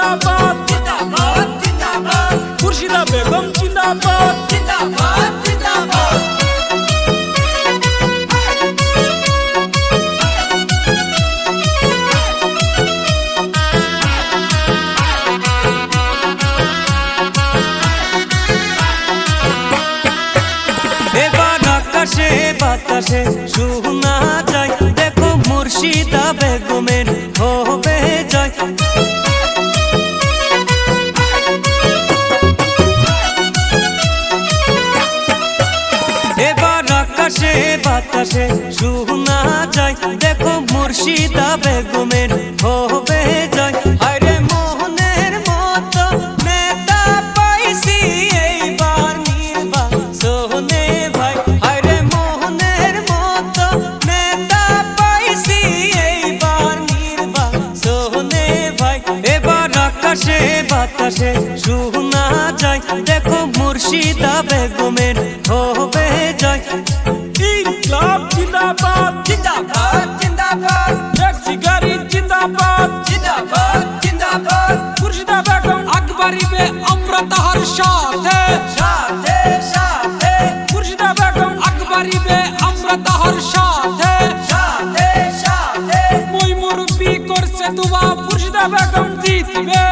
জিন্দাবাদ জিন্দাবাদ জিন্দাবাদ খুরশিদা বেগম জিন্দাবাদ জিন্দাবাদ জিন্দাবাদ এবার আকাশে বাতাসে শোনা যায়, দেখো মুর্শিদা বেগমের হবে জয়। এবার আকাশে বাতাসে শোনা যায়, দেখো মুর্শিদা বেগমের হবে জয়। আরে মোহনের মতো নেতা পাইছি এইবার নির্বাচনে ভাই। আরে মোহনের মতো নেতা পাইছি এইবার নির্বাচনে ভাই। এবার আকাশে বাতাসে শোনা যায়, দেখো মুর্শিদা বেগমের হবে জয়। ইনকলাব জিন্দাবাদ জিন্দাবাদ জিন্দাবাদ ট্যাক্সি গাড়ি জিন্দাবাদ জিন্দাবাদ জিন্দাবাদ খুরশিদা বেগম আকবরিবে আমরা তাহার সাথে সাথে সাথে খুরশিদা বেগম আকবরিবে আমরা তাহার সাথে সাথে সাথে মই মুরব্বি করছে দুয়া খুরশিদা বেগম জিতবে